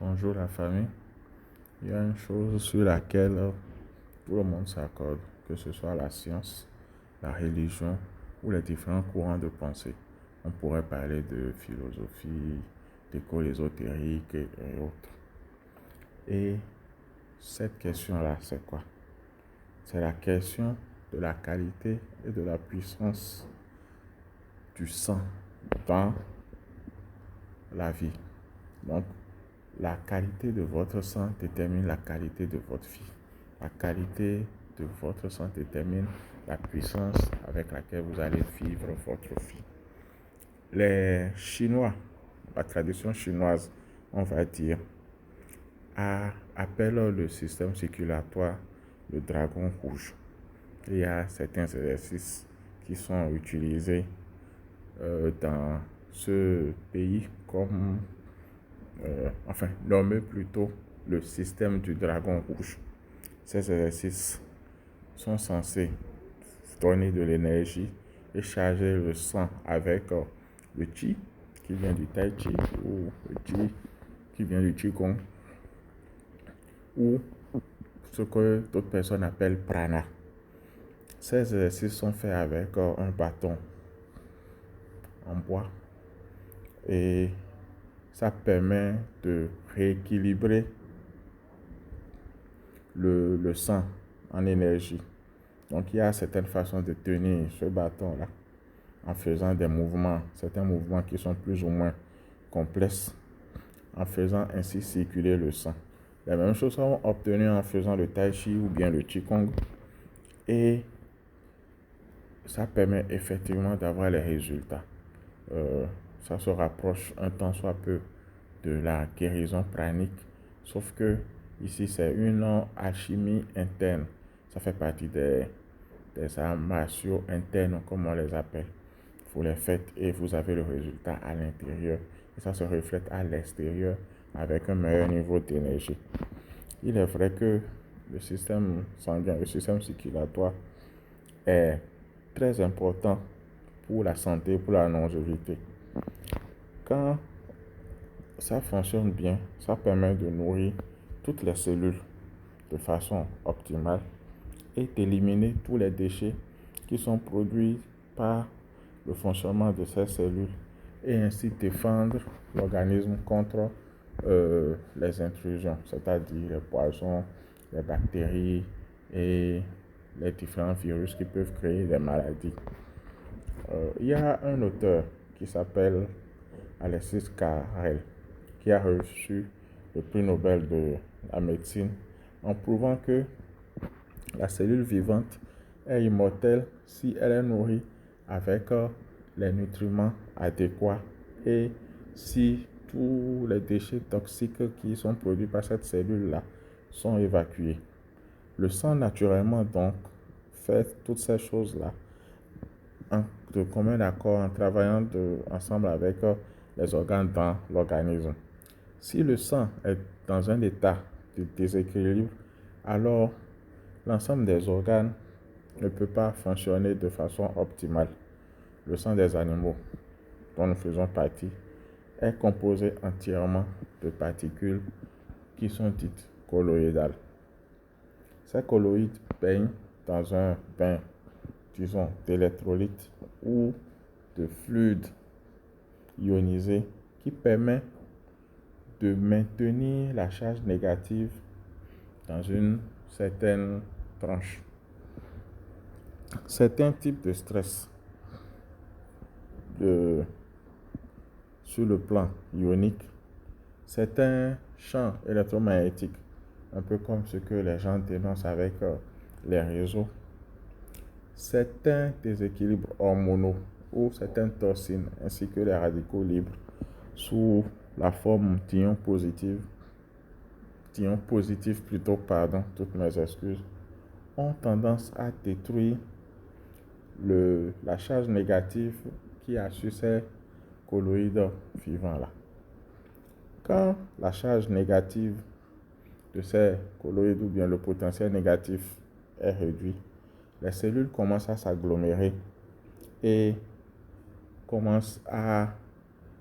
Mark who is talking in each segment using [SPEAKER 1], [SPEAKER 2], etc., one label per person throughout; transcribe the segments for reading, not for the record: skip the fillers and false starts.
[SPEAKER 1] Bonjour la famille. Il y a une chose sur laquelle tout le monde s'accorde, que ce soit la science, la religion ou les différents courants de pensée. On pourrait parler de philosophie, d'école ésotérique et autres. Et cette question-là, c'est quoi? C'est la question de la qualité et de la puissance du sang dans la vie. Donc, la qualité de votre sang détermine la qualité de votre vie. La qualité de votre sang détermine la puissance avec laquelle vous allez vivre votre vie. Les Chinois, la tradition chinoise, on va dire, appelle le système circulatoire le dragon rouge. Il y a certains exercices qui sont utilisés dans ce pays comme nommé plutôt le système du dragon rouge. Ces exercices sont censés donner de l'énergie et charger le sang avec le chi qui vient du tai chi ou le chi qui vient du qigong ou ce que d'autres personnes appellent prana. Ces exercices sont faits avec un bâton en bois et ça permet de rééquilibrer le sang en énergie. Donc il y a certaines façons de tenir ce bâton-là en faisant des mouvements, certains mouvements qui sont plus ou moins complexes, en faisant ainsi circuler le sang. Les mêmes choses sont obtenues en faisant le tai chi ou bien le qigong et ça permet effectivement d'avoir les résultats. Ça se rapproche un tant soit peu de la guérison pranique, sauf que ici c'est une alchimie interne. Ça fait partie des arts martiaux internes, comme on les appelle. Vous les faites et vous avez le résultat à l'intérieur. Et ça se reflète à l'extérieur avec un meilleur niveau d'énergie. Il est vrai que le système sanguin, le système circulatoire est très important pour la santé, pour la longévité. Quand ça fonctionne bien, ça permet de nourrir toutes les cellules de façon optimale et d'éliminer tous les déchets qui sont produits par le fonctionnement de ces cellules et ainsi défendre l'organisme contre les intrusions, c'est-à-dire les poisons, les bactéries et les différents virus qui peuvent créer des maladies. Il y a un auteur qui s'appelle Alexis Carrel qui a reçu le prix Nobel de la médecine en prouvant que la cellule vivante est immortelle si elle est nourrie avec les nutriments adéquats et si tous les déchets toxiques qui sont produits par cette cellule-là sont évacués. Le sang, naturellement, donc, fait toutes ces choses-là de commun accord en travaillant ensemble avec les organes dans l'organisme. Si le sang est dans un état de déséquilibre, alors l'ensemble des organes ne peut pas fonctionner de façon optimale. Le sang des animaux, dont nous faisons partie, est composé entièrement de particules qui sont dites colloïdales. Ces colloïdes baignent dans un bain, disons, d'électrolytes ou de fluide ionisé qui permet de maintenir la charge négative dans une certaine tranche. Certains types de stress sur le plan ionique, certains champs électromagnétiques, un peu comme ce que les gens dénoncent avec les réseaux, certains déséquilibres hormonaux ou certaines toxines ainsi que les radicaux libres sous la forme d'ions positifs plutôt, toutes mes excuses, ont tendance à détruire la charge négative qui a sur ces colloïdes vivants-là. Quand la charge négative de ces colloïdes ou bien le potentiel négatif est réduit, les cellules commencent à s'agglomérer et commencent à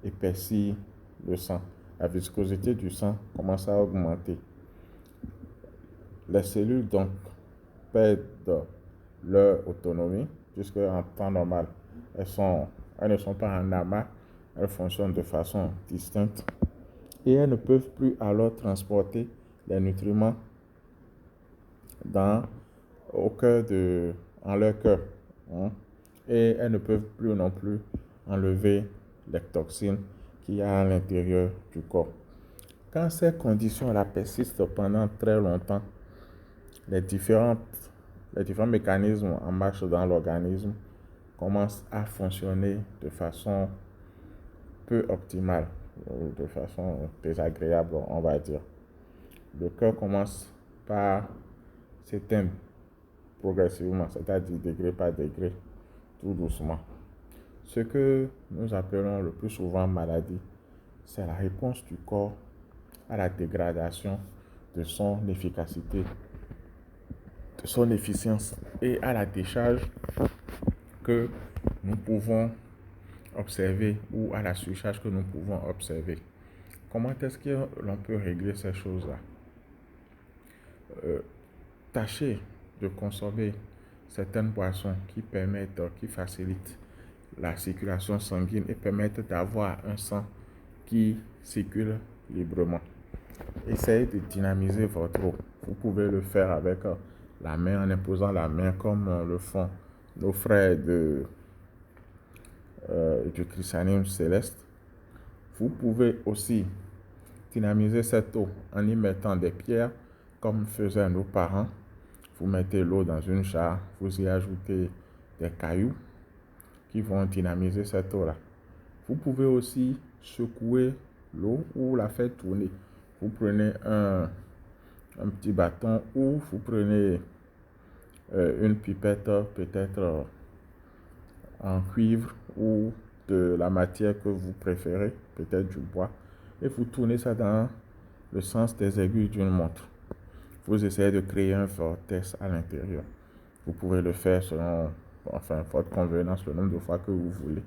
[SPEAKER 1] épaissir le sang. la viscosité du sang commence à augmenter. Les cellules donc perdent leur autonomie, puisque en temps normal, elles ne sont pas en amas, elles fonctionnent de façon distincte et elles ne peuvent plus alors transporter les nutriments dans, en leur cœur. Hein. Et elles ne peuvent plus non plus enlever les toxines qu'il y a à l'intérieur du corps. Quand ces conditions-là persistent pendant très longtemps, les différents mécanismes en marche dans l'organisme commencent à fonctionner de façon peu optimale, de façon désagréable, on va dire. Le cœur commence par s'éteindre progressivement, c'est-à-dire degré par degré, tout doucement. Ce que nous appelons le plus souvent maladie, c'est la réponse du corps à la dégradation de son efficacité, de son efficience et à la décharge que nous pouvons observer ou à la surcharge que nous pouvons observer. Comment est-ce que l'on peut régler ces choses-là? Tâchez de consommer certaines boissons qui facilitent la circulation sanguine et permettent d'avoir un sang qui circule librement. Essayez de dynamiser votre eau. Vous pouvez le faire avec la main, en imposant la main comme le font nos frères du christianisme céleste. Vous pouvez aussi dynamiser cette eau en y mettant des pierres comme faisaient nos parents. Vous mettez l'eau dans une jarre, vous y ajoutez des cailloux qui vont dynamiser cette eau-là. Vous pouvez aussi secouer l'eau ou la faire tourner. Vous prenez un petit bâton ou vous prenez une pipette peut-être en cuivre ou de la matière que vous préférez, peut-être du bois, et vous tournez ça dans le sens des aiguilles d'une montre. Vous essayez de créer un vortex à l'intérieur. Vous pouvez le faire selon votre convenance, le nombre de fois que vous voulez.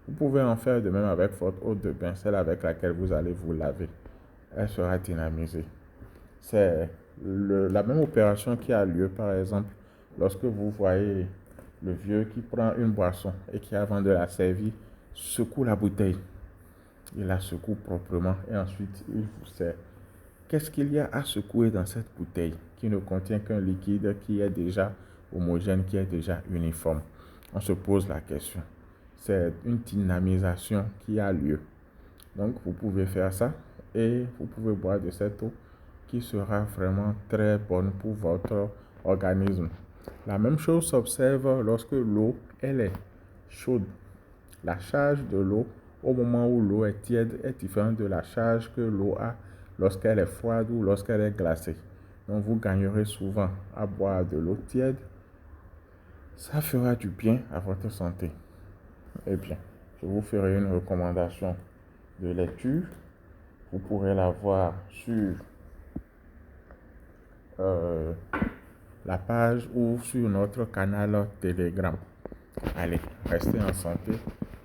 [SPEAKER 1] Vous pouvez en faire de même avec votre eau de bain, celle avec laquelle vous allez vous laver. Elle sera dynamisée. C'est la même opération qui a lieu, par exemple, lorsque vous voyez le vieux qui prend une boisson et qui, avant de la servir, secoue la bouteille. Il la secoue proprement et ensuite il vous sert. Qu'est-ce qu'il y a à secouer dans cette bouteille qui ne contient qu'un liquide qui est déjà homogène, qui est déjà uniforme? On se pose la question. C'est une dynamisation qui a lieu. Donc, vous pouvez faire ça et vous pouvez boire de cette eau qui sera vraiment très bonne pour votre organisme. La même chose s'observe lorsque l'eau elle est chaude. La charge de l'eau au moment où l'eau est tiède est différente de la charge que l'eau a lorsqu'elle est froide ou lorsqu'elle est glacée. Donc vous gagnerez souvent à boire de l'eau tiède. Ça fera du bien à votre santé. Eh bien, je vous ferai une recommandation de lecture. Vous pourrez la voir sur la page ou sur notre canal Telegram. Allez, restez en santé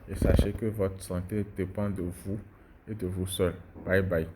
[SPEAKER 1] et sachez que votre santé dépend de vous et de vous seul. Bye bye.